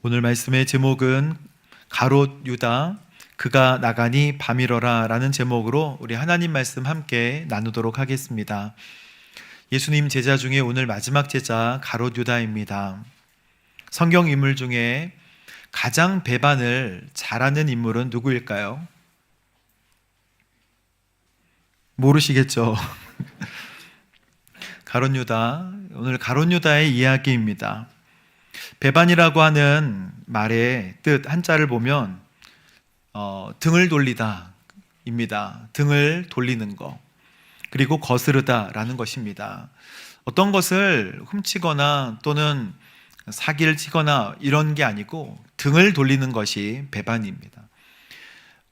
오늘 말씀의 제목은 가롯 유다 그가 나가니 밤이러라 라는 제목으로 우리 하나님 말씀 함께 나누도록 하겠습니다. 예수님 제자 중에 오늘 마지막 제자 가롯 유다입니다. 성경 인물 중에 가장 배반을 잘하는 인물은 누구일까요? 모르시겠죠? 가롯 유다, 오늘 가롯 유다의 이야기입니다. 배반이라고 하는 말의 뜻 한자를 보면 등을 돌리다 입니다. 등을 돌리는 거, 그리고 거스르다 라는 것입니다. 어떤 것을 훔치거나 또는 사기를 치거나 이런 게 아니고 등을 돌리는 것이 배반입니다.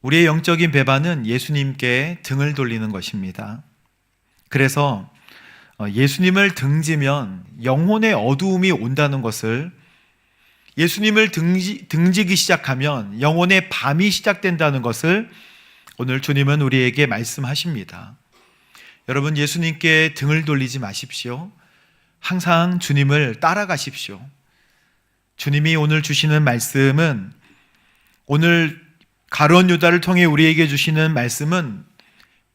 우리의 영적인 배반은 예수님께 등을 돌리는 것입니다. 그래서 예수님을 등지면 영혼의 어두움이 온다는 것을, 예수님을 등지기 시작하면 영혼의 밤이 시작된다는 것을 오늘 주님은 우리에게 말씀하십니다. 여러분, 예수님께 등을 돌리지 마십시오. 항상 주님을 따라가십시오. 주님이 오늘 주시는 말씀은, 오늘 가롯 유다를 통해 우리에게 주시는 말씀은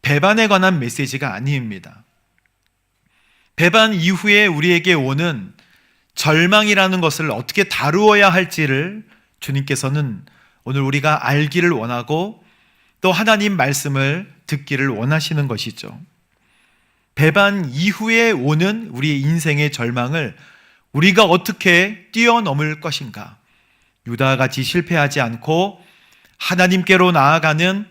배반에 관한 메시지가 아닙니다. 배반 이후에 우리에게 오는 절망이라는 것을 어떻게 다루어야 할지를 주님께서는 오늘 우리가 알기를 원하고 또 하나님 말씀을 듣기를 원하시는 것이죠. 배반 이후에 오는 우리의 인생의 절망을 우리가 어떻게 뛰어넘을 것인가? 유다같이 실패하지 않고 하나님께로 나아가는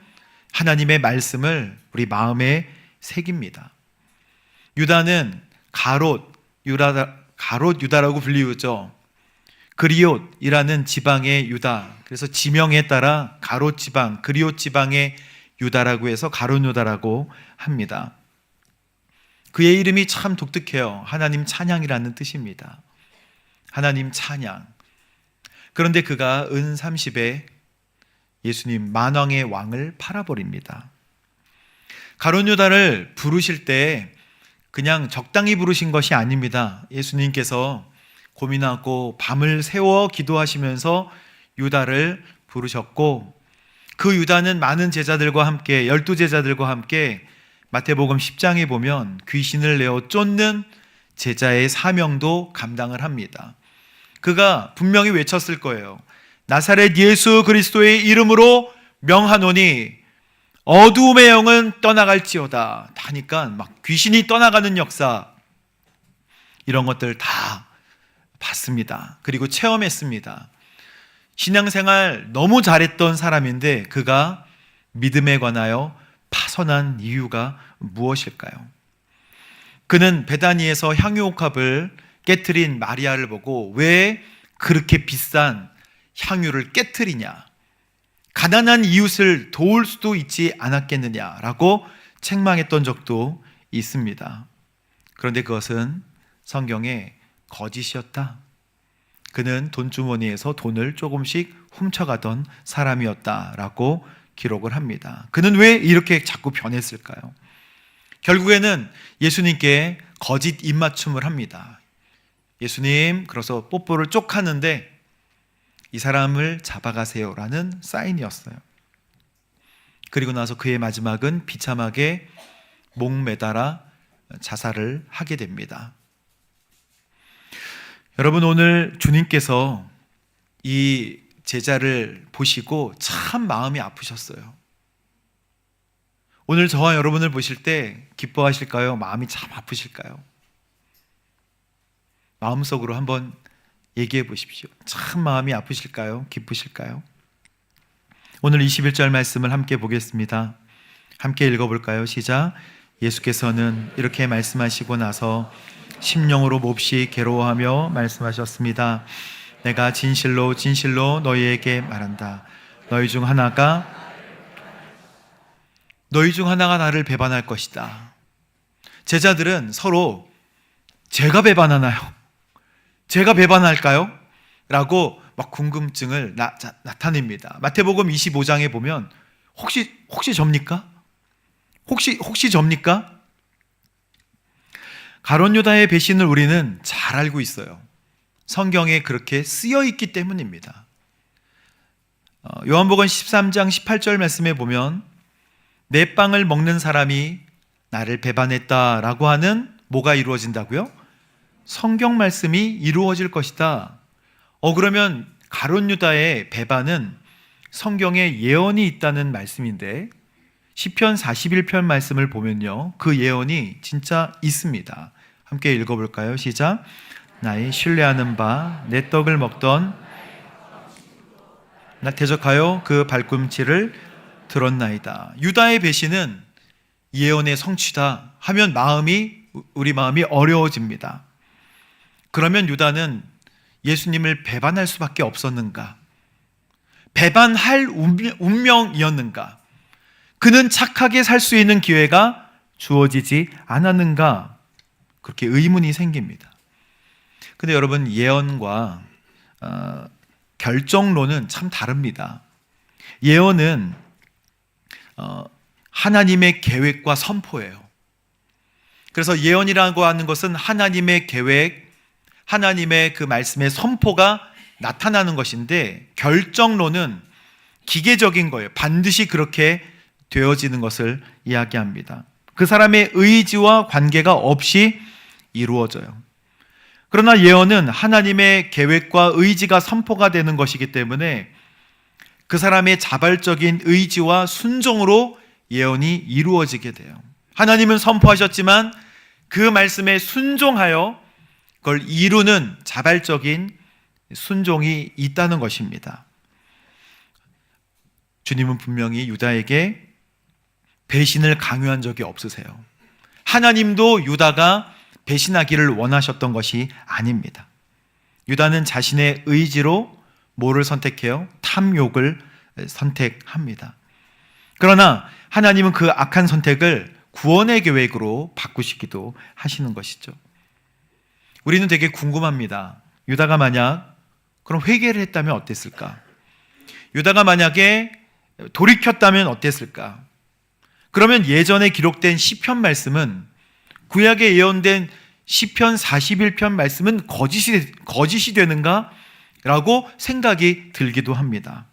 하나님의 말씀을 우리 마음에 새깁니다. 유다는 가롯 유다라고 불리우죠. 그리옷이라는 지방의 유다, 그래서 지명에 따라 가롯 지방, 그리옷 지방의 유다라고 해서 가롯 유다라고 합니다. 그의 이름이 참 독특해요. 하나님 찬양이라는 뜻입니다. 하나님 찬양. 그런데 그가 은 30에 예수님 만왕의 왕을 팔아버립니다. 가롯 유다를 부르실 때 그냥 적당히 부르신 것이 아닙니다. 예수님께서 고민하고 밤을 새워 기도하시면서 유다를 부르셨고, 그 유다는 많은 제자들과 함께, 12제자들과 함께 마태복음 10장에 보면 귀신을 내어 쫓는 제자의 사명도 감당을 합니다. 그가 분명히 외쳤을 거예요. 나사렛 예수 그리스도의 이름으로 명하노니 어두움의 영은 떠나갈지어다 하니까 막 귀신이 떠나가는 역사, 이런 것들 다 봤습니다. 그리고 체험했습니다. 신앙생활 너무 잘했던 사람인데 그가 믿음에 관하여 파선한 이유가 무엇일까요? 그는 베다니에서 향유옥합을 깨트린 마리아를 보고 왜 그렇게 비싼 향유를 깨트리냐, 가난한 이웃을 도울 수도 있지 않았겠느냐라고 책망했던 적도 있습니다. 그런데 그것은 성경의 거짓이었다. 그는 돈주머니에서 돈을 조금씩 훔쳐가던 사람이었다라고 기록을 합니다. 그는 왜 이렇게 자꾸 변했을까요? 결국에는 예수님께 거짓 입맞춤을 합니다. 예수님, 그래서 뽀뽀를 쪽 하는데 이 사람을 잡아가세요라는 사인이었어요. 그리고 나서 그의 마지막은 비참하게 목 매달아 자살을 하게 됩니다. 여러분, 오늘 주님께서 이 제자를 보시고 참 마음이 아프셨어요. 오늘 저와 여러분을 보실 때 기뻐하실까요? 마음이 참 아프실까요? 마음속으로 한번 얘기해 보십시오. 참 마음이 아프실까요? 기쁘실까요? 오늘 21절 말씀을 함께 보겠습니다. 함께 읽어볼까요? 시작. 예수께서는 이렇게 말씀하시고 나서 심령으로 몹시 괴로워하며 말씀하셨습니다. 내가 진실로 진실로 너희에게 말한다. 너희 중 하나가 나를 배반할 것이다. 제자들은 서로 제가 배반하나요? 제가 배반할까요? 라고 막 궁금증을 나타냅니다. 마태복음 25장에 보면 혹시 접니까? 혹시 접니까? 가롯 유다의 배신을 우리는 잘 알고 있어요. 성경에 그렇게 쓰여 있기 때문입니다. 요한복음 13장 18절 말씀에 보면 내 빵을 먹는 사람이 나를 배반했다라고 하는 뭐가 이루어진다고요? 성경 말씀이 이루어질 것이다. 그러면 가룟 유다의 배반은 성경에 예언이 있다는 말씀인데 시편 41편 말씀을 보면요, 그 예언이 진짜 있습니다. 함께 읽어볼까요? 시작. 나의 신뢰하는 바 내 떡을 먹던 나 대적하여 그 발꿈치를 들었나이다. 유다의 배신은 예언의 성취다 하면 우리 마음이 어려워집니다. 그러면 유다는 예수님을 배반할 수밖에 없었는가? 배반할 운명이었는가? 그는 착하게 살 수 있는 기회가 주어지지 않았는가? 그렇게 의문이 생깁니다. 근데 여러분, 예언과 결정론은 참 다릅니다. 예언은 하나님의 계획과 선포예요. 그래서 예언이라고 하는 것은 하나님의 계획, 하나님의 그 말씀의 선포가 나타나는 것인데, 결정론은 기계적인 거예요. 반드시 그렇게 되어지는 것을 이야기합니다. 그 사람의 의지와 관계가 없이 이루어져요. 그러나 예언은 하나님의 계획과 의지가 선포가 되는 것이기 때문에 그 사람의 자발적인 의지와 순종으로 예언이 이루어지게 돼요. 하나님은 선포하셨지만 그 말씀에 순종하여 그걸 이루는 자발적인 순종이 있다는 것입니다. 주님은 분명히 유다에게 배신을 강요한 적이 없으세요. 하나님도 유다가 배신하기를 원하셨던 것이 아닙니다. 유다는 자신의 의지로 뭐를 선택해요? 탐욕을 선택합니다. 그러나 하나님은 그 악한 선택을 구원의 계획으로 바꾸시기도 하시는 것이죠. 우리는 되게 궁금합니다. 유다가 만약 그럼 회개를 했다면 어땠을까? 유다가 만약에 돌이켰다면 어땠을까? 그러면 예전에 기록된 시편 말씀은, 구약에 예언된 시편 41편 말씀은 거짓이 되는가? 라고 생각이 들기도 합니다.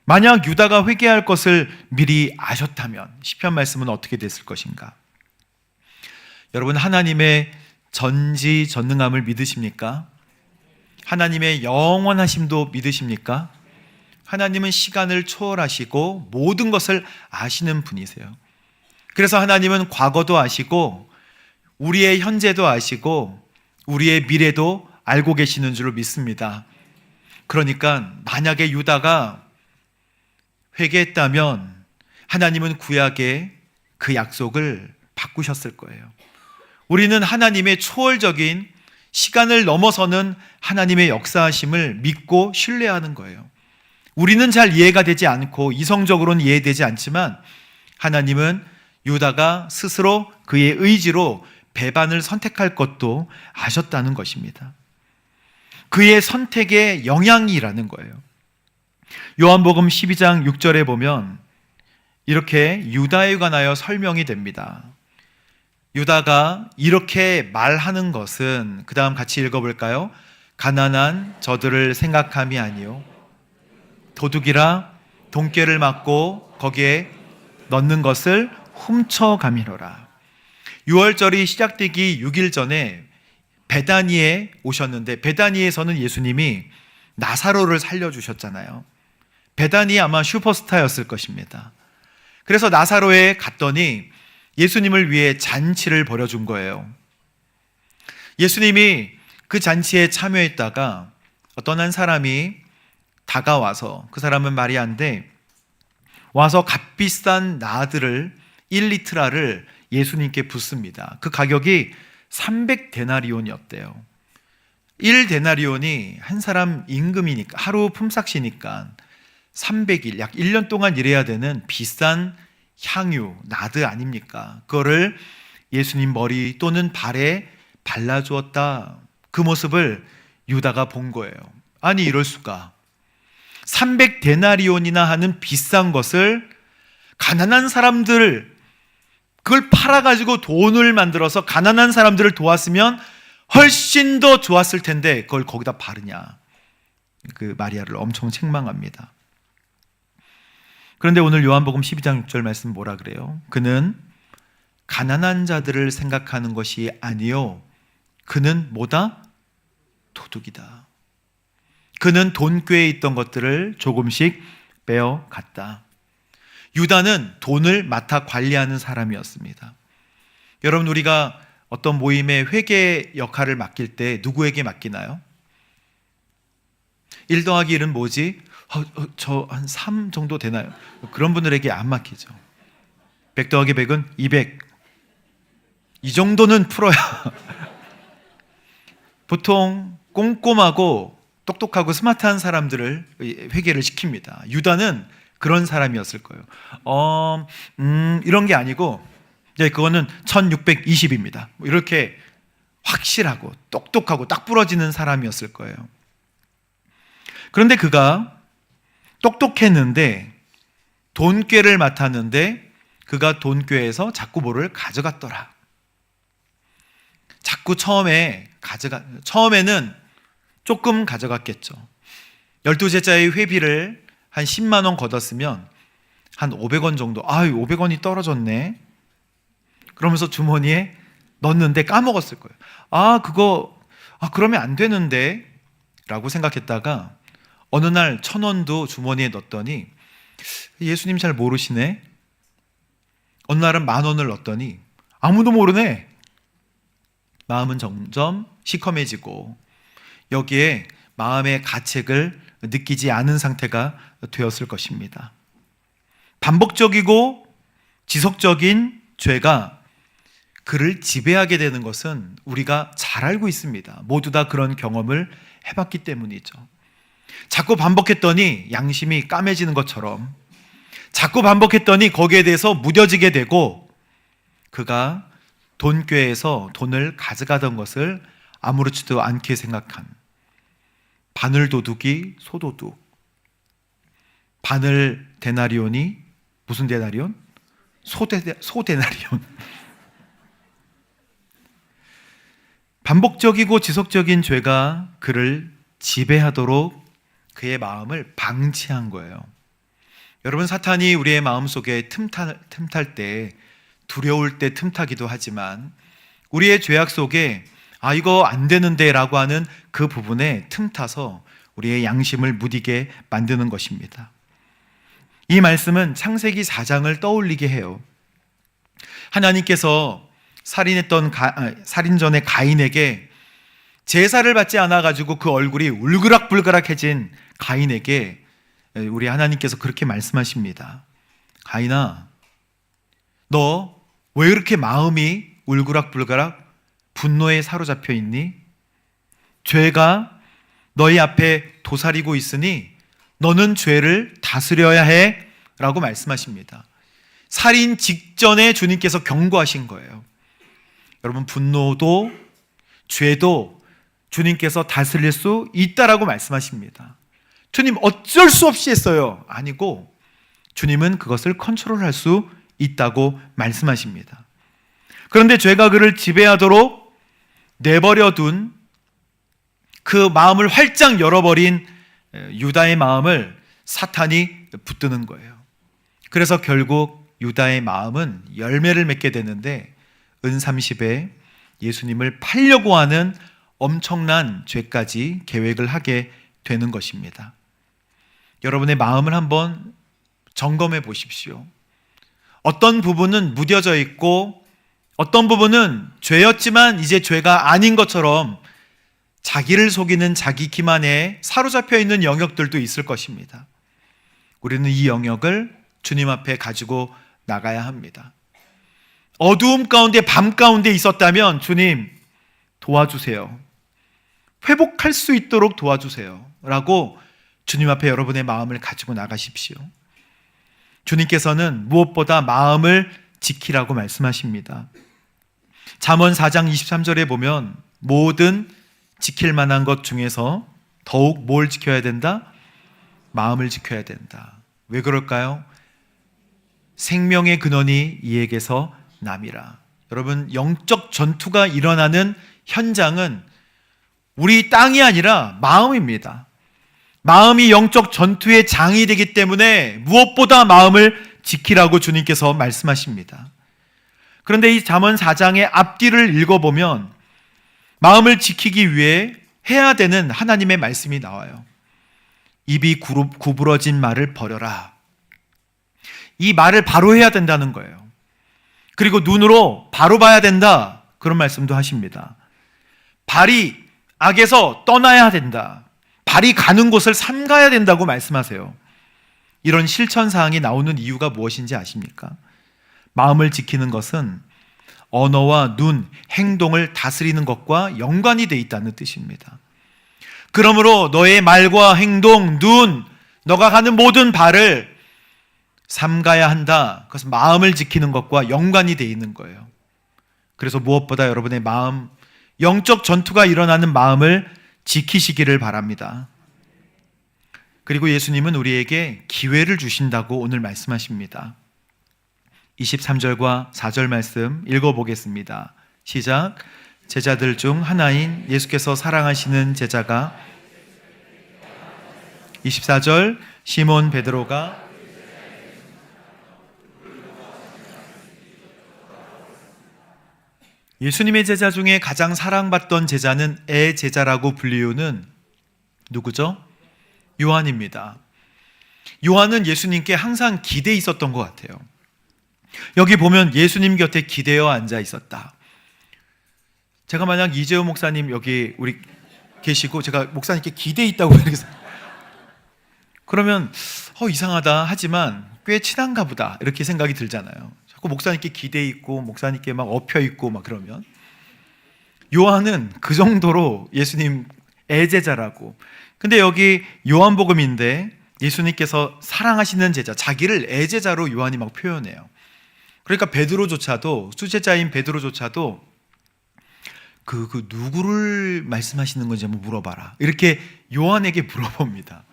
만약 유다가 회개할 것을 미리 아셨다면 시편 말씀은 어떻게 됐을 것인가? 여러분, 하나님의 전지전능함을 믿으십니까? 하나님의 영원하심도 믿으십니까? 하나님은 시간을 초월하시고 모든 것을 아시는 분이세요. 그래서 하나님은 과거도 아시고 우리의 현재도 아시고 우리의 미래도 알고 계시는 줄로 믿습니다. 그러니까 만약에 유다가 회개했다면 하나님은 구약에 그 약속을 바꾸셨을 거예요. 우리는 하나님의 초월적인 시간을 넘어서는 하나님의 역사하심을 믿고 신뢰하는 거예요. 우리는 잘 이해가 되지 않고 이성적으로는 이해되지 않지만 하나님은 유다가 스스로 그의 의지로 배반을 선택할 것도 아셨다는 것입니다. 그의 선택의 영향이라는 거예요. 요한복음 12장 6절에 보면 이렇게 유다에 관하여 설명이 됩니다. 유다가 이렇게 말하는 것은, 그 다음 같이 읽어볼까요? 가난한 저들을 생각함이 아니요 도둑이라 돈꾀를 맞고 거기에 넣는 것을 훔쳐가미로라. 6월절이 시작되기 6일 전에 베다니에 오셨는데, 베다니에서는 예수님이 나사로를 살려주셨잖아요. 베다니 아마 슈퍼스타였을 것입니다. 그래서 나사로에 갔더니 예수님을 위해 잔치를 벌여준 거예요. 예수님이 그 잔치에 참여했다가 어떤 한 사람이 다가와서, 그 사람은 마리아인데, 와서 값비싼 나들을 1리트라를 예수님께 붓습니다. 그 가격이 300데나리온이었대요. 1데나리온이 한 사람 임금이니까, 하루 품삯이니까 300일, 약 1년 동안 일해야 되는 비싼 향유, 나드 아닙니까? 그거를 예수님 머리 또는 발에 발라주었다. 그 모습을 유다가 본 거예요. 아니, 이럴 수가. 300데나리온이나 하는 비싼 것을 가난한 사람들, 그걸 팔아가지고 돈을 만들어서 가난한 사람들을 도왔으면 훨씬 더 좋았을 텐데 그걸 거기다 바르냐. 그 마리아를 엄청 책망합니다. 그런데 오늘 요한복음 12장 6절 말씀 뭐라 그래요? 그는 가난한 자들을 생각하는 것이 아니요, 그는 뭐다? 도둑이다. 그는 돈꾀에 있던 것들을 조금씩 빼어갔다. 유다는 돈을 맡아 관리하는 사람이었습니다. 여러분, 우리가 어떤 모임의 회계 역할을 맡길 때 누구에게 맡기나요? 1 더하기 1은 뭐지? 저 한 3 정도 되나요? 그런 분들에게 안 맡기죠. 100 더하기 100은 200. 이 정도는 풀어야. 보통 꼼꼼하고 똑똑하고 스마트한 사람들을 회계를 시킵니다. 유다는 그런 사람이었을 거예요. 이런 게 아니고, 그거는 1620입니다. 이렇게 확실하고 똑똑하고 딱 부러지는 사람이었을 거예요. 그런데 그가 똑똑했는데 돈꾀를 맡았는데 그가 돈꾀에서 자꾸 뭐를 가져갔더라. 자꾸 처음에는 조금 가져갔겠죠. 12제자의 회비를 한 10만 원 걷었으면 한 500원 정도, 500원이 떨어졌네, 그러면서 주머니에 넣었는데 까먹었을 거예요. 그러면 안 되는데 라고 생각했다가 어느 날 1,000원도 주머니에 넣었더니 예수님 잘 모르시네. 어느 날은 10,000원을 넣었더니 아무도 모르네. 마음은 점점 시커매지고 여기에 마음의 가책을 느끼지 않은 상태가 되었을 것입니다. 반복적이고 지속적인 죄가 그를 지배하게 되는 것은 우리가 잘 알고 있습니다. 모두 다 그런 경험을 해봤기 때문이죠. 자꾸 반복했더니 양심이 까매지는 것처럼, 자꾸 반복했더니 거기에 대해서 무뎌지게 되고, 그가 돈꾀에서 돈을 가져가던 것을 아무렇지도 않게 생각한 바늘 도둑이 소도둑, 바늘 데나리온이 무슨 데나리온? 소데나리온. 반복적이고 지속적인 죄가 그를 지배하도록 그의 마음을 방치한 거예요. 여러분, 사탄이 우리의 마음속에 틈탈 때, 두려울 때 틈타기도 하지만 우리의 죄악 속에 이거 안 되는데 라고 하는 그 부분에 틈타서 우리의 양심을 무디게 만드는 것입니다. 이 말씀은 창세기 4장을 떠올리게 해요. 하나님께서 살인 전에 가인에게 제사를 받지 않아가지고 그 얼굴이 울그락불그락해진 가인에게 우리 하나님께서 그렇게 말씀하십니다. 가인아, 너 왜 이렇게 마음이 울그락불그락 분노에 사로잡혀 있니? 죄가 너희 앞에 도사리고 있으니 너는 죄를 다스려야 해 라고 말씀하십니다. 살인 직전에 주님께서 경고하신 거예요. 여러분, 분노도 죄도 주님께서 다스릴 수 있다라고 말씀하십니다. 주님 어쩔 수 없이 했어요. 아니고 주님은 그것을 컨트롤할 수 있다고 말씀하십니다. 그런데 죄가 그를 지배하도록 내버려둔 그 마음을 활짝 열어버린 유다의 마음을 사탄이 붙드는 거예요. 그래서 결국 유다의 마음은 열매를 맺게 되는데 은30에 예수님을 팔려고 하는 엄청난 죄까지 계획을 하게 되는 것입니다. 여러분의 마음을 한번 점검해 보십시오. 어떤 부분은 무뎌져 있고 어떤 부분은 죄였지만 이제 죄가 아닌 것처럼 자기를 속이는 자기 기만에 사로잡혀 있는 영역들도 있을 것입니다. 우리는 이 영역을 주님 앞에 가지고 나가야 합니다. 어두움 가운데, 밤 가운데 있었다면 주님 도와주세요. 회복할 수 있도록 도와주세요 라고 주님 앞에 여러분의 마음을 가지고 나가십시오. 주님께서는 무엇보다 마음을 지키라고 말씀하십니다. 잠언 4장 23절에 보면 모든 지킬 만한 것 중에서 더욱 뭘 지켜야 된다? 마음을 지켜야 된다. 왜 그럴까요? 생명의 근원이 이에게서 남이라. 여러분, 영적 전투가 일어나는 현장은 우리 땅이 아니라 마음입니다. 마음이 영적 전투의 장이 되기 때문에 무엇보다 마음을 지키라고 주님께서 말씀하십니다. 그런데 이 잠언 4장의 앞뒤를 읽어보면 마음을 지키기 위해 해야 되는 하나님의 말씀이 나와요. 입이 구부러진 말을 버려라. 이 말을 바로 해야 된다는 거예요. 그리고 눈으로 바로 봐야 된다. 그런 말씀도 하십니다. 발이 악에서 떠나야 된다. 발이 가는 곳을 삼가야 된다고 말씀하세요. 이런 실천사항이 나오는 이유가 무엇인지 아십니까? 마음을 지키는 것은 언어와 눈, 행동을 다스리는 것과 연관이 돼 있다는 뜻입니다. 그러므로 너의 말과 행동, 눈, 너가 가는 모든 발을 삼가야 한다. 그것은 마음을 지키는 것과 연관이 돼 있는 거예요. 그래서 무엇보다 여러분의 마음, 영적 전투가 일어나는 마음을 지키시기를 바랍니다. 그리고 예수님은 우리에게 기회를 주신다고 오늘 말씀하십니다. 23절과 4절 말씀 읽어보겠습니다. 시작. 제자들 중 하나인 예수께서 사랑하시는 제자가 24절 시몬 베드로가 예수님의 제자 중에 가장 사랑받던 제자는 애제자라고 불리우는 누구죠? 요한입니다. 요한은 예수님께 항상 기대 있었던 것 같아요. 여기 보면 예수님 곁에 기대어 앉아 있었다. 제가 만약 이재호 목사님 여기 우리 계시고 제가 목사님께 기대 있다고 이렇게 그러면 이상하다 하지만 꽤 친한가 보다 이렇게 생각이 들잖아요. 자꾸 목사님께 기대 있고 목사님께 막 엎혀 있고 막 그러면 요한은 그 정도로 예수님 애제자라고. 근데 여기 요한복음인데 예수님께서 사랑하시는 제자, 자기를 애제자로 요한이 막 표현해요. 그러니까 베드로조차도, 수제자인 베드로조차도 그 누구를 말씀하시는 건지 한번 물어봐라. 이렇게 요한에게 물어봅니다.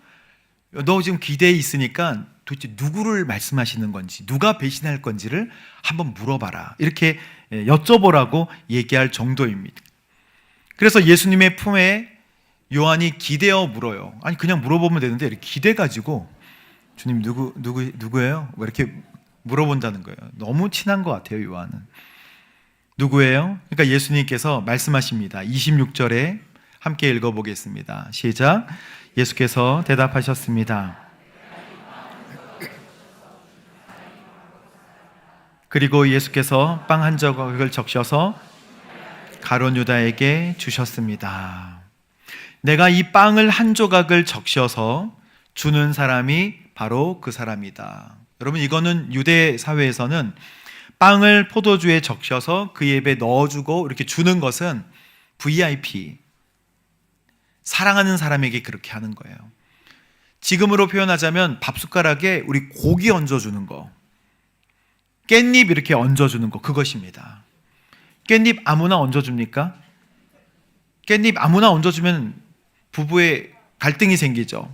너 지금 기대에 있으니까 도대체 누구를 말씀하시는 건지, 누가 배신할 건지를 한번 물어봐라. 이렇게 여쭤보라고 얘기할 정도입니다. 그래서 예수님의 품에 요한이 기대어 물어요. 아니 그냥 물어보면 되는데 이렇게 기대 가지고 주님 누구예요? 뭐 이렇게 물어본다는 거예요. 너무 친한 것 같아요, 요한은. 누구예요? 그러니까 예수님께서 말씀하십니다. 26절에 함께 읽어보겠습니다. 시작. 예수께서 대답하셨습니다. 그리고 예수께서 빵 한 조각을 적셔서 가룟 유다에게 주셨습니다. 내가 이 빵을 한 조각을 적셔서 주는 사람이 바로 그 사람이다. 여러분, 이거는 유대 사회에서는 빵을 포도주에 적셔서 그 입에 넣어주고 이렇게 주는 것은 VIP, 사랑하는 사람에게 그렇게 하는 거예요. 지금으로 표현하자면 밥숟가락에 우리 고기 얹어주는 거, 깻잎 이렇게 얹어주는 거, 그것입니다. 깻잎 아무나 얹어줍니까? 깻잎 아무나 얹어주면 부부의 갈등이 생기죠.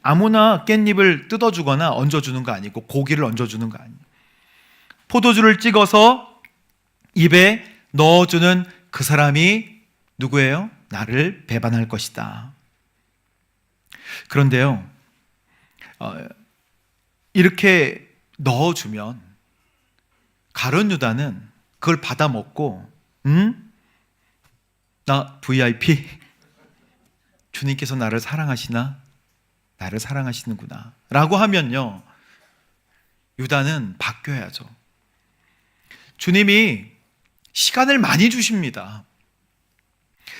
아무나 깻잎을 뜯어주거나 얹어주는 거 아니고 고기를 얹어주는 거 아니에요. 포도주를 찍어서 입에 넣어주는 그 사람이 누구예요? 나를 배반할 것이다. 그런데요, 이렇게 넣어주면 가룟 유다는 그걸 받아 먹고, 나 VIP? 주님께서 나를 사랑하시나? 나를 사랑하시는구나 라고 하면요, 유다는 바뀌어야죠. 주님이 시간을 많이 주십니다.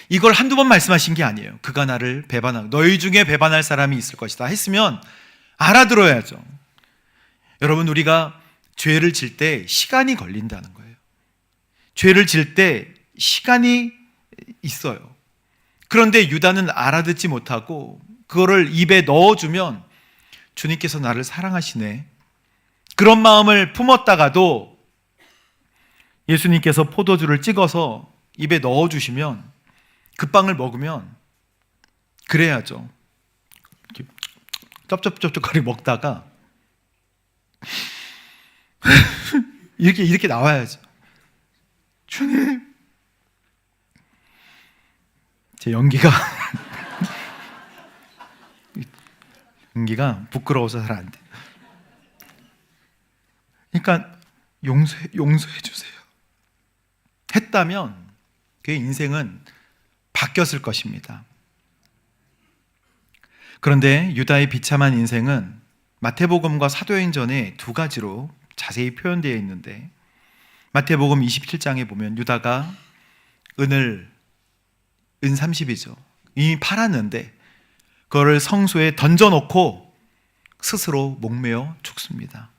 이걸 한두 번 말씀하신 게 아니에요. 그가 나를 배반하고 너희 중에 배반할 사람이 있을 것이다 했으면 알아들어야죠. 여러분, 우리가 죄를 질 때 시간이 걸린다는 거예요. 죄를 질 때 시간이 있어요. 그런데 유다는 알아듣지 못하고 그거를 입에 넣어주면 주님께서 나를 사랑하시네, 그런 마음을 품었다가도 예수님께서 포도주를 찍어서 입에 넣어주시면 그 빵을 먹으면 그래야죠. 쩝쩝쩝쩝거리 먹다가 이렇게 나와야죠. 주님, 제 연기가 부끄러워서 잘 안 돼. 그러니까 용서해 주세요 했다면 그의 인생은 바뀌었을 것입니다. 그런데 유다의 비참한 인생은 마태복음과 사도행전에 두 가지로 자세히 표현되어 있는데, 마태복음 27장에 보면 유다가 은 30이죠. 이미 팔았는데 그거를 성소에 던져놓고 스스로 목매어 죽습니다.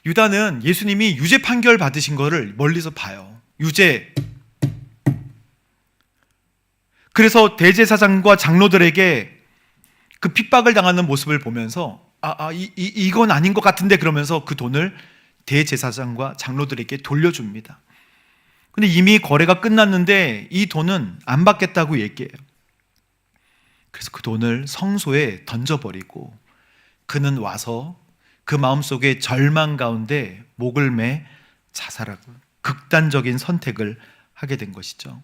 유다는 예수님이 유죄 판결 받으신 거를 멀리서 봐요. 유죄. 그래서 대제사장과 장로들에게 그 핍박을 당하는 모습을 보면서 이건 아닌 것 같은데, 그러면서 그 돈을 대제사장과 장로들에게 돌려줍니다. 근데 이미 거래가 끝났는데 이 돈은 안 받겠다고 얘기해요. 그래서 그 돈을 성소에 던져버리고 그는 와서 그 마음속에 절망 가운데 목을 매 자살하고 극단적인 선택을 하게 된 것이죠.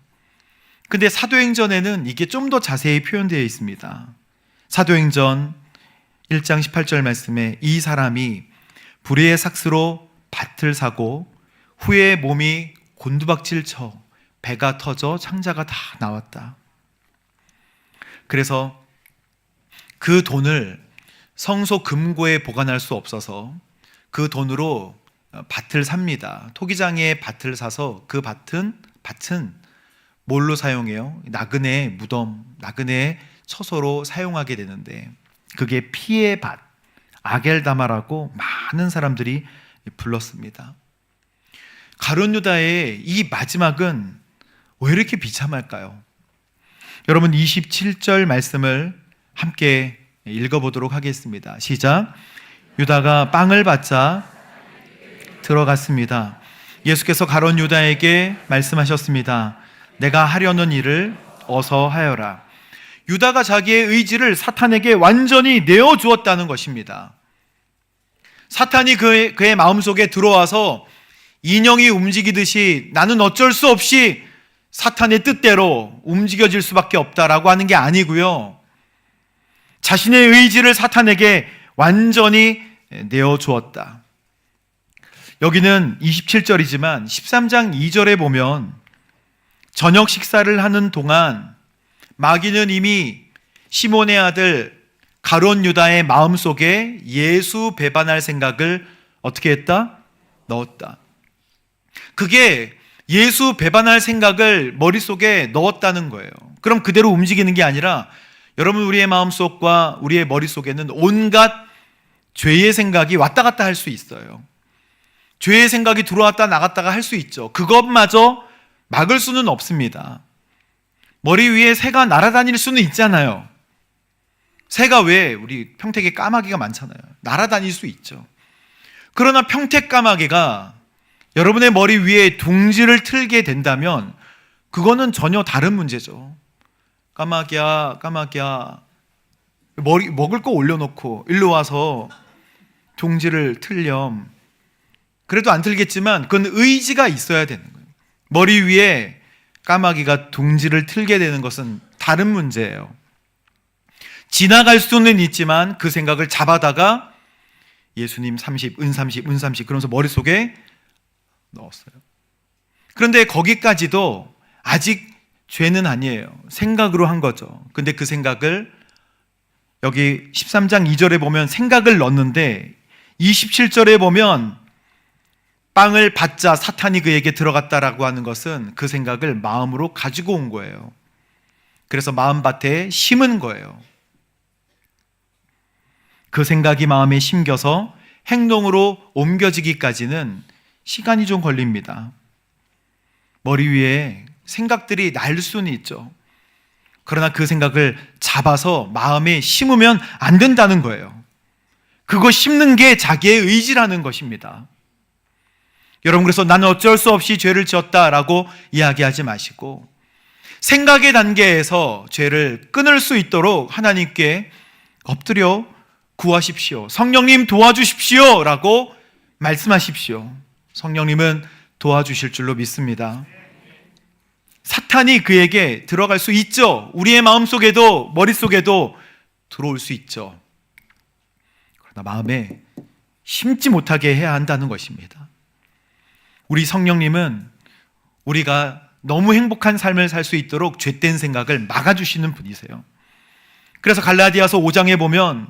근데 사도행전에는 이게 좀 더 자세히 표현되어 있습니다. 사도행전 1장 18절 말씀에 이 사람이 불의의 삭스로 밭을 사고 후에 몸이 곤두박질 쳐 배가 터져 창자가 다 나왔다. 그래서 그 돈을 성소 금고에 보관할 수 없어서 그 돈으로 밭을 삽니다. 토기장에 밭을 사서 그 밭은 뭘로 사용해요? 나그네 무덤, 나그네 처소로 사용하게 되는데, 그게 피의 밭, 아겔다마라고 많은 사람들이 불렀습니다. 가룟 유다의 이 마지막은 왜 이렇게 비참할까요? 여러분 27절 말씀을 함께 읽어보도록 하겠습니다. 시작. 유다가 빵을 받자 들어갔습니다. 예수께서 가룟 유다에게 말씀하셨습니다. 내가 하려는 일을 어서 하여라. 유다가 자기의 의지를 사탄에게 완전히 내어주었다는 것입니다. 사탄이 그의 마음속에 들어와서 인형이 움직이듯이 나는 어쩔 수 없이 사탄의 뜻대로 움직여질 수밖에 없다라고 하는 게 아니고요, 자신의 의지를 사탄에게 완전히 내어주었다. 여기는 27절이지만 13장 2절에 보면 저녁 식사를 하는 동안 마귀는 이미 시몬의 아들 가룟 유다의 마음속에 예수 배반할 생각을 어떻게 했다? 넣었다. 그게 예수 배반할 생각을 머릿속에 넣었다는 거예요. 그럼 그대로 움직이는 게 아니라 여러분, 우리의 마음속과 우리의 머릿속에는 온갖 죄의 생각이 왔다 갔다 할 수 있어요. 죄의 생각이 들어왔다 나갔다가 할 수 있죠. 그것마저 막을 수는 없습니다. 머리 위에 새가 날아다닐 수는 있잖아요. 새가 왜 우리 평택에 까마귀가 많잖아요. 날아다닐 수 있죠. 그러나 평택 까마귀가 여러분의 머리 위에 둥지를 틀게 된다면 그거는 전혀 다른 문제죠. 까마귀야, 까마귀야, 머리 먹을 거 올려놓고 일로 와서 둥지를 틀렴. 그래도 안 틀겠지만 그건 의지가 있어야 되는 거예요. 머리 위에 까마귀가 둥지를 틀게 되는 것은 다른 문제예요. 지나갈 수는 있지만 그 생각을 잡아다가 예수님 30, 은 30, 은 30 그러면서 머릿속에 넣었어요. 그런데 거기까지도 아직 죄는 아니에요. 생각으로 한 거죠. 근데 그 생각을 여기 13장 2절에 보면 생각을 넣었는데 27절에 보면 빵을 받자 사탄이 그에게 들어갔다라고 하는 것은 그 생각을 마음으로 가지고 온 거예요. 그래서 마음밭에 심은 거예요. 그 생각이 마음에 심겨서 행동으로 옮겨지기까지는 시간이 좀 걸립니다. 머리 위에 생각들이 날 수는 있죠. 그러나 그 생각을 잡아서 마음에 심으면 안 된다는 거예요. 그거 심는 게 자기의 의지라는 것입니다. 여러분, 그래서 나는 어쩔 수 없이 죄를 지었다라고 이야기하지 마시고 생각의 단계에서 죄를 끊을 수 있도록 하나님께 엎드려 구하십시오. 성령님 도와주십시오 라고 말씀하십시오. 성령님은 도와주실 줄로 믿습니다. 사탄이 그에게 들어갈 수 있죠. 우리의 마음속에도 머릿속에도 들어올 수 있죠. 그러나 마음에 심지 못하게 해야 한다는 것입니다. 우리 성령님은 우리가 너무 행복한 삶을 살 수 있도록 죄된 생각을 막아주시는 분이세요. 그래서 갈라디아서 5장에 보면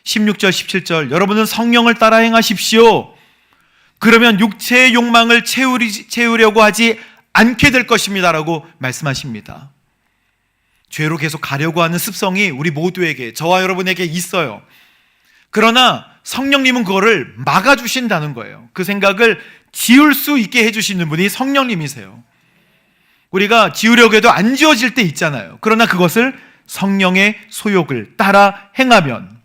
16절 17절 여러분은 성령을 따라 행하십시오. 그러면 육체의 욕망을 채우려고 하지 않게 될 것입니다 라고 말씀하십니다. 죄로 계속 가려고 하는 습성이 우리 모두에게, 저와 여러분에게 있어요. 그러나 성령님은 그거를 막아주신다는 거예요. 그 생각을 지울 수 있게 해주시는 분이 성령님이세요. 우리가 지우려고 해도 안 지워질 때 있잖아요. 그러나 그것을 성령의 소욕을 따라 행하면,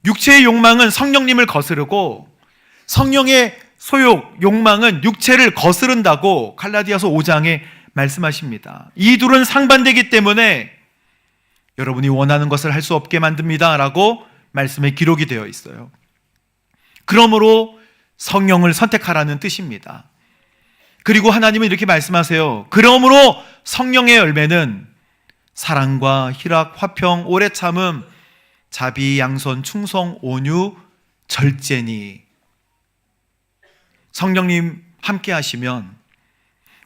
육체의 욕망은 성령님을 거스르고 성령의 소욕, 욕망은 육체를 거스른다고 갈라디아서 5장에 말씀하십니다. 이 둘은 상반되기 때문에 여러분이 원하는 것을 할 수 없게 만듭니다 라고 말씀에 기록이 되어 있어요. 그러므로 성령을 선택하라는 뜻입니다. 그리고 하나님은 이렇게 말씀하세요. 그러므로 성령의 열매는 사랑과 희락, 화평, 오래 참음, 자비, 양선, 충성, 온유, 절제니. 성령님 함께 하시면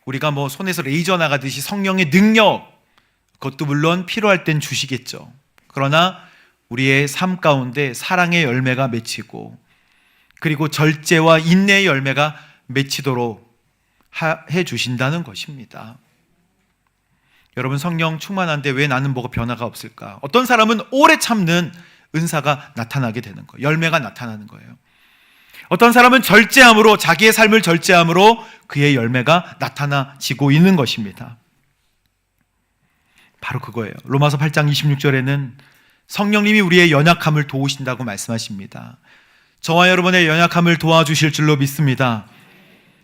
우리가 손에서 레이저 나가듯이 성령의 능력, 그것도 물론 필요할 땐 주시겠죠. 그러나 우리의 삶 가운데 사랑의 열매가 맺히고, 그리고 절제와 인내의 열매가 맺히도록 해 주신다는 것입니다. 여러분, 성령 충만한데 왜 나는 뭐가 변화가 없을까? 어떤 사람은 오래 참는 은사가 나타나게 되는 거예요. 열매가 나타나는 거예요. 어떤 사람은 절제함으로, 자기의 삶을 절제함으로 그의 열매가 나타나지고 있는 것입니다. 바로 그거예요. 로마서 8장 26절에는 성령님이 우리의 연약함을 도우신다고 말씀하십니다. 저와 여러분의 연약함을 도와주실 줄로 믿습니다.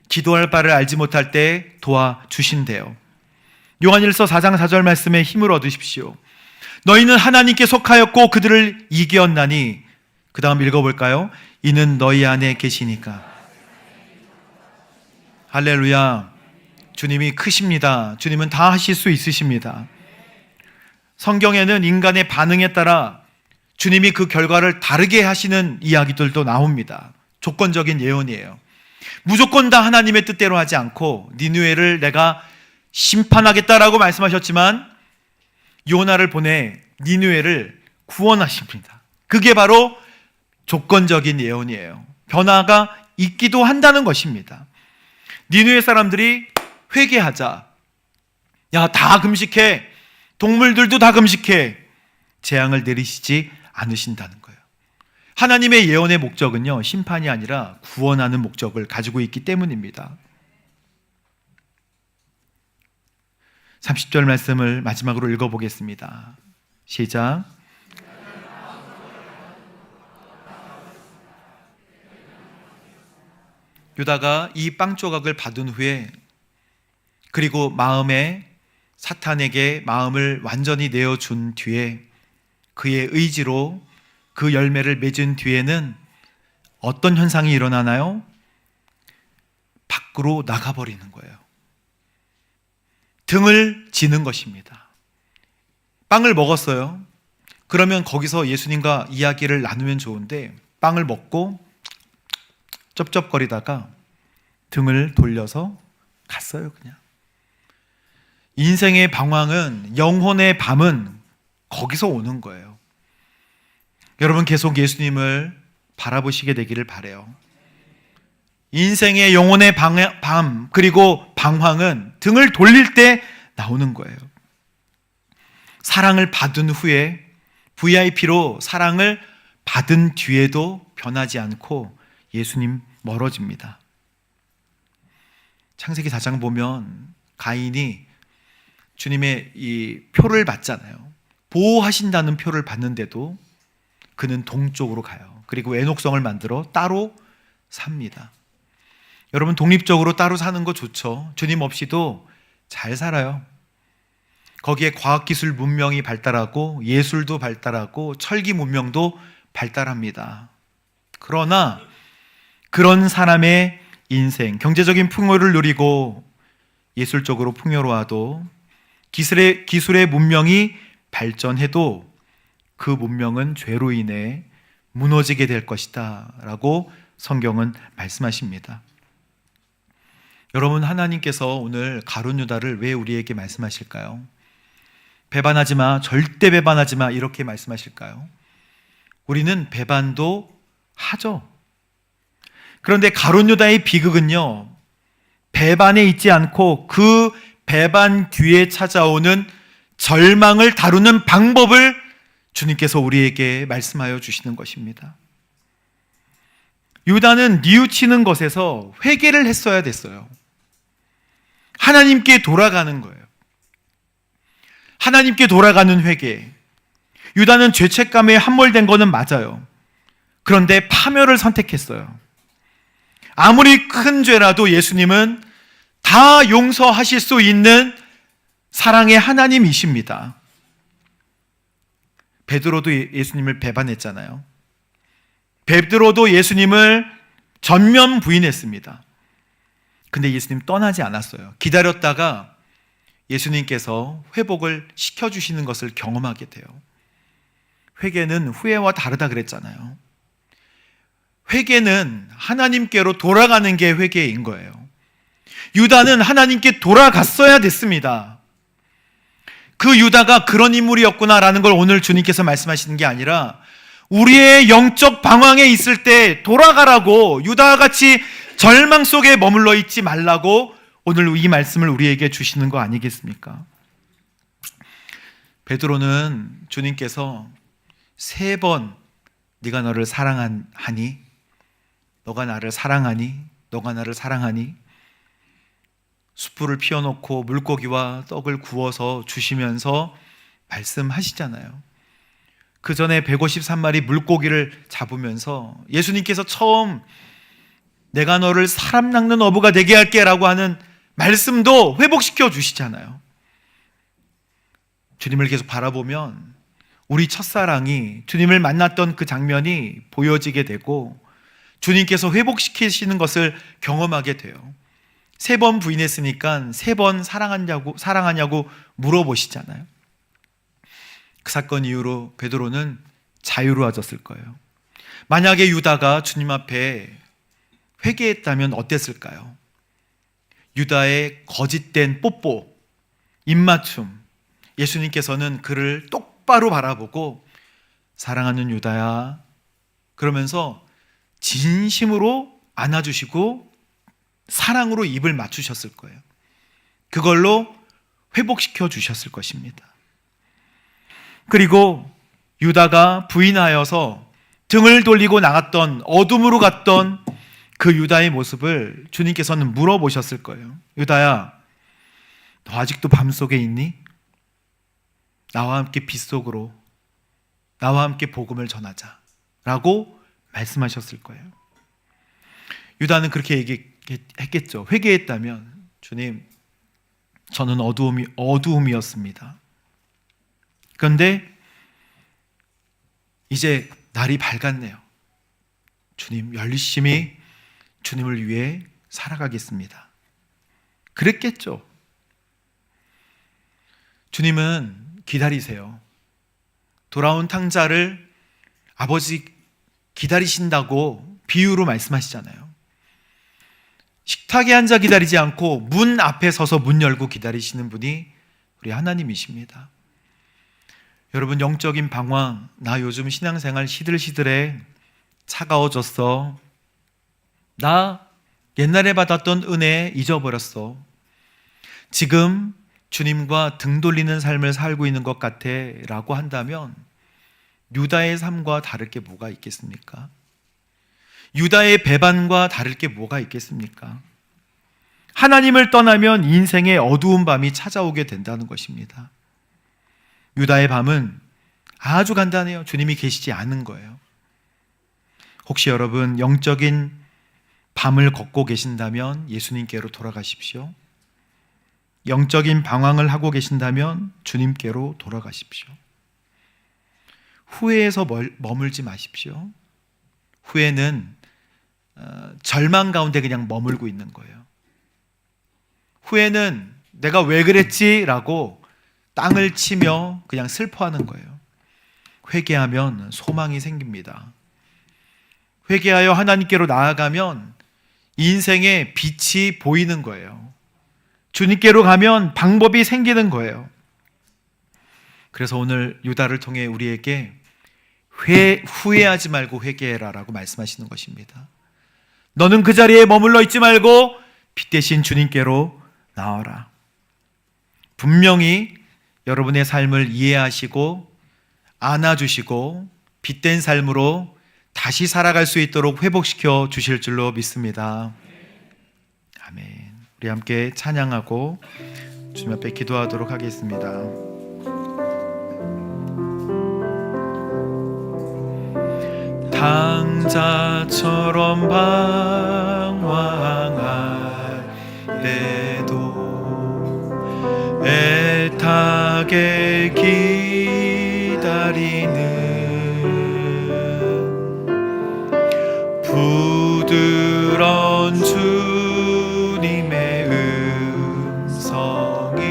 기도할 바를 알지 못할 때 도와주신대요. 요한일서 4장 4절 말씀에 힘을 얻으십시오. 너희는 하나님께 속하였고 그들을 이기었나니, 그 다음 읽어볼까요? 이는 너희 안에 계시니까. 할렐루야. 주님이 크십니다. 주님은 다 하실 수 있으십니다. 성경에는 인간의 반응에 따라 주님이 그 결과를 다르게 하시는 이야기들도 나옵니다. 조건적인 예언이에요. 무조건 다 하나님의 뜻대로 하지 않고 니느웨를 내가 심판하겠다라고 말씀하셨지만 요나를 보내 니느웨를 구원하십니다. 그게 바로 조건적인 예언이에요. 변화가 있기도 한다는 것입니다. 니느웨 사람들이 회개하자, 야, 다 금식해, 동물들도 다 금식해, 재앙을 내리시지 않으신다는 거예요. 하나님의 예언의 목적은요, 심판이 아니라 구원하는 목적을 가지고 있기 때문입니다. 30절 말씀을 마지막으로 읽어보겠습니다. 시작. 유다가 이 빵 조각을 받은 후에, 그리고 마음에 사탄에게 마음을 완전히 내어준 뒤에, 그의 의지로 그 열매를 맺은 뒤에는 어떤 현상이 일어나나요? 밖으로 나가버리는 거예요. 등을 지는 것입니다. 빵을 먹었어요. 그러면 거기서 예수님과 이야기를 나누면 좋은데, 빵을 먹고 쩝쩝거리다가 등을 돌려서 갔어요. 그냥. 인생의 방황은, 영혼의 밤은 거기서 오는 거예요. 여러분, 계속 예수님을 바라보시게 되기를 바라요. 인생의 영혼의 밤, 그리고 방황은 등을 돌릴 때 나오는 거예요. 사랑을 받은 후에, VIP로 사랑을 받은 뒤에도 변하지 않고 예수님 멀어집니다. 창세기 4장 보면 가인이 주님의 이 표를 받잖아요. 보호하신다는 표를 받는데도 그는 동쪽으로 가요. 그리고 애녹성을 만들어 따로 삽니다. 여러분, 독립적으로 따로 사는 거 좋죠. 주님 없이도 잘 살아요. 거기에 과학기술 문명이 발달하고 예술도 발달하고 철기 문명도 발달합니다. 그러나 그런 사람의 인생, 경제적인 풍요를 누리고 예술적으로 풍요로워도 기술의 문명이 발전해도 그 문명은 죄로 인해 무너지게 될 것이다 라고 성경은 말씀하십니다. 여러분, 하나님께서 오늘 가룟 유다를 왜 우리에게 말씀하실까요? 배반하지 마, 절대 배반하지 마, 이렇게 말씀하실까요? 우리는 배반도 하죠. 그런데 가룟 유다의 비극은요, 배반에 있지 않고 그 배반 뒤에 찾아오는 절망을 다루는 방법을 주님께서 우리에게 말씀하여 주시는 것입니다. 유다는 뉘우치는 것에서 회개를 했어야 됐어요. 하나님께 돌아가는 거예요. 하나님께 돌아가는 회개. 유다는 죄책감에 함몰된 거는 맞아요. 그런데 파멸을 선택했어요. 아무리 큰 죄라도 예수님은 다 용서하실 수 있는 사랑의 하나님이십니다. 베드로도 예수님을 배반했잖아요. 베드로도 예수님을 전면 부인했습니다. 근데 예수님 떠나지 않았어요. 기다렸다가 예수님께서 회복을 시켜주시는 것을 경험하게 돼요. 회개는 후회와 다르다 그랬잖아요. 회개는 하나님께로 돌아가는 게 회개인 거예요. 유다는 하나님께 돌아갔어야 됐습니다. 그 유다가 그런 인물이었구나라는 걸 오늘 주님께서 말씀하시는 게 아니라 우리의 영적 방황에 있을 때 돌아가라고, 유다같이 절망 속에 머물러 있지 말라고 오늘 이 말씀을 우리에게 주시는 거 아니겠습니까? 베드로는 주님께서 3번 네가 너를 사랑하니, 너가 나를 사랑하니, 너가 나를 사랑하니, 숯불을 피워놓고 물고기와 떡을 구워서 주시면서 말씀하시잖아요. 그 전에 153마리 물고기를 잡으면서 예수님께서 처음 내가 너를 사람 낚는 어부가 되게 할게 라고 하는 말씀도 회복시켜 주시잖아요. 주님을 계속 바라보면 우리 첫사랑이, 주님을 만났던 그 장면이 보여지게 되고 주님께서 회복시키시는 것을 경험하게 돼요. 3번 부인했으니까 3번 사랑하냐고 물어보시잖아요. 그 사건 이후로 베드로는 자유로워졌을 거예요. 만약에 유다가 주님 앞에 회개했다면 어땠을까요? 유다의 거짓된 뽀뽀, 입맞춤, 예수님께서는 그를 똑바로 바라보고 사랑하는 유다야 그러면서 진심으로 안아주시고 사랑으로 입을 맞추셨을 거예요. 그걸로 회복시켜 주셨을 것입니다. 그리고 유다가 부인하여서 등을 돌리고 나갔던, 어둠으로 갔던 그 유다의 모습을 주님께서는 물어보셨을 거예요. 유다야, 너 아직도 밤속에 있니? 나와 함께 빛 속으로, 나와 함께 복음을 전하자 라고 말씀하셨을 거예요. 유다는 그렇게 얘기했겠죠. 회개했다면, 주님, 저는 어두움이었습니다. 그런데 이제 날이 밝았네요. 주님, 열심히 주님을 위해 살아가겠습니다. 그랬겠죠. 주님은 기다리세요. 돌아온 탕자를 아버지 기다리신다고 비유로 말씀하시잖아요. 식탁에 앉아 기다리지 않고 문 앞에 서서 문 열고 기다리시는 분이 우리 하나님이십니다. 여러분, 영적인 방황, 나 요즘 신앙생활 시들시들해, 차가워졌어, 나 옛날에 받았던 은혜 잊어버렸어, 지금 주님과 등 돌리는 삶을 살고 있는 것 같아 라고 한다면 유다의 삶과 다를 게 뭐가 있겠습니까? 유다의 배반과 다를 게 뭐가 있겠습니까? 하나님을 떠나면 인생의 어두운 밤이 찾아오게 된다는 것입니다. 유다의 밤은 아주 간단해요. 주님이 계시지 않은 거예요. 혹시 여러분 영적인 밤을 걷고 계신다면 예수님께로 돌아가십시오. 영적인 방황을 하고 계신다면 주님께로 돌아가십시오. 후회에서 머물지 마십시오. 후회는 절망 가운데 그냥 머물고 있는 거예요. 후회는 내가 왜 그랬지라고 땅을 치며 그냥 슬퍼하는 거예요. 회개하면 소망이 생깁니다. 회개하여 하나님께로 나아가면 인생의 빛이 보이는 거예요. 주님께로 가면 방법이 생기는 거예요. 그래서 오늘 유다를 통해 우리에게 후회하지 말고 회개해라 라고 말씀하시는 것입니다. 너는 그 자리에 머물러 있지 말고 빛 대신 주님께로 나와라. 분명히 여러분의 삶을 이해하시고 안아주시고 빛된 삶으로 다시 살아갈 수 있도록 회복시켜 주실 줄로 믿습니다. 아멘. 우리 함께 찬양하고 주님 앞에 기도하도록 하겠습니다. 당자처럼 방황할 때도 애타게 기다리는 부드러운 주님의 음성이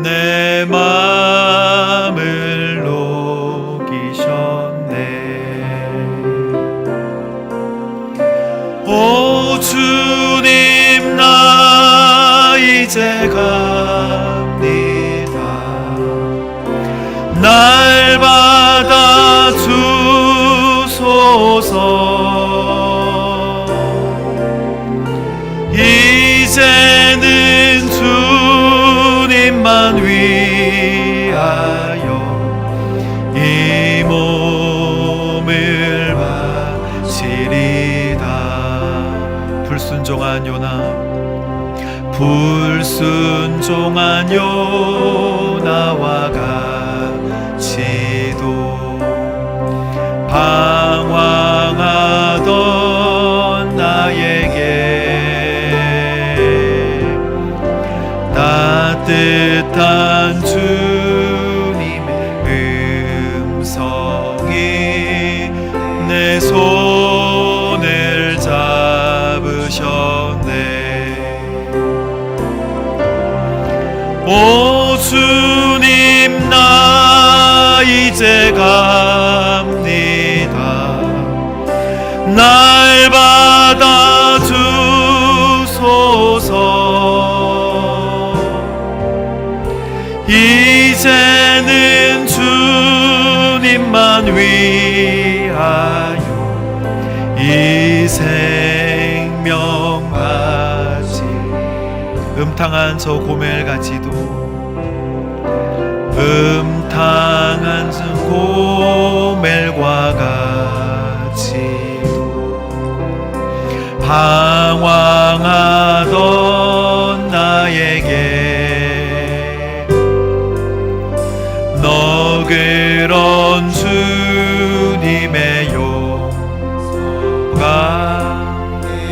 내 마음을 녹이셨네. 오 주님, 나 이제 갑니다. 날 받아 주소서. 이제는 주님만 위하여 이 몸을 바치리다. 불순종한 요나, 불순종한 요나와 같이도 방황하던 나에게 따뜻한 주님의 음성이 내 손을 잡으셨네. 오 주님, 나 이제 갑니다. 날 받아 주소서. 이제는 주님만 위하여 이 생명 바치. 음탕한 저 고멜같이도, 음탕한 저 고멜과 같이도 방황하던 나에게 너그런 주님의 용서가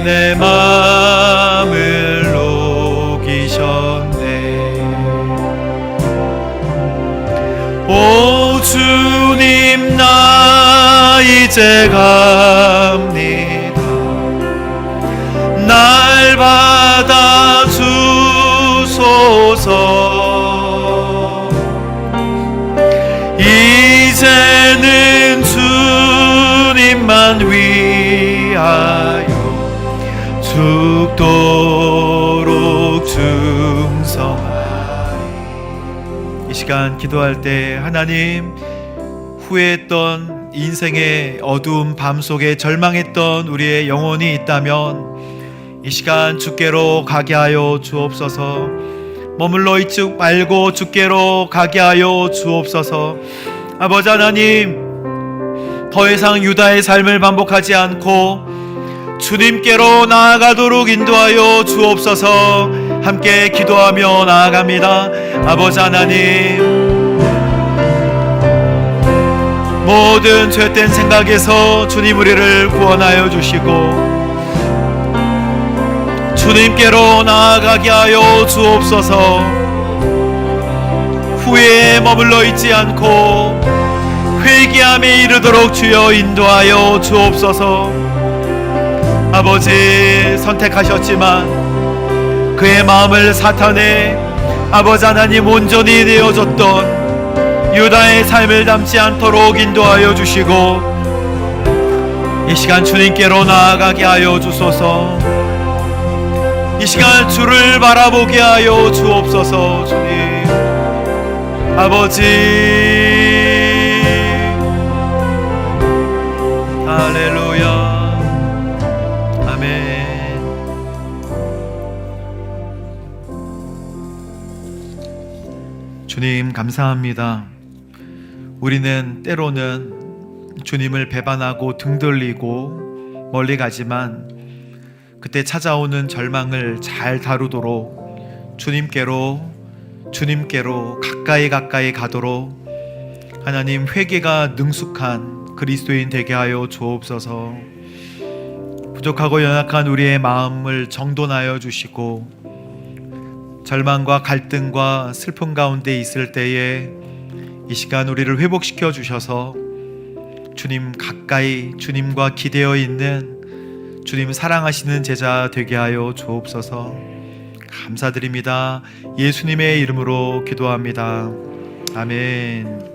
내 마음을 녹이셨네. 오 주님, 나 이제 갑니다. 날 받아 주소서. 이제는 주님만 위하여 죽도록 충성하리. 이 시간 기도할 때 하나님, 후회했던 인생의 어두운 밤 속에 절망했던 우리의 영혼이 있다면 이 시간 주께로 가게 하여 주옵소서. 머물러 있지 말고 주께로 가게 하여 주옵소서. 아버지 하나님, 더 이상 유다의 삶을 반복하지 않고 주님께로 나아가도록 인도하여 주옵소서. 함께 기도하며 나아갑니다. 아버지 하나님, 모든 죄된 생각에서 주님 우리를 구원하여 주시고 주님께로 나아가게 하여 주옵소서. 후회에 머물러 있지 않고 회개함에 이르도록 주여 인도하여 주옵소서. 아버지, 선택하셨지만 그의 마음을 사탄의 아버지 하나님 온전히 내어줬던 유다의 삶을 닮지 않도록 인도하여 주시고 이 시간 주님께로 나아가게 하여 주소서. 이 시간 주를 바라보게 하여 주옵소서. 주님 아버지 할렐루야. 아멘. 주님 감사합니다. 우리는 때로는 주님을 배반하고 등 돌리고 멀리 가지만 그때 찾아오는 절망을 잘 다루도록 주님께로 가까이 가도록 하나님 회개가 능숙한 그리스도인 되게 하여 주옵소서. 부족하고 연약한 우리의 마음을 정돈하여 주시고 절망과 갈등과 슬픔 가운데 있을 때에 이 시간 우리를 회복시켜 주셔서 주님 가까이 주님과 기대어 있는 주님 사랑하시는 제자 되게 하여 주옵소서. 감사드립니다. 예수님의 이름으로 기도합니다. 아멘.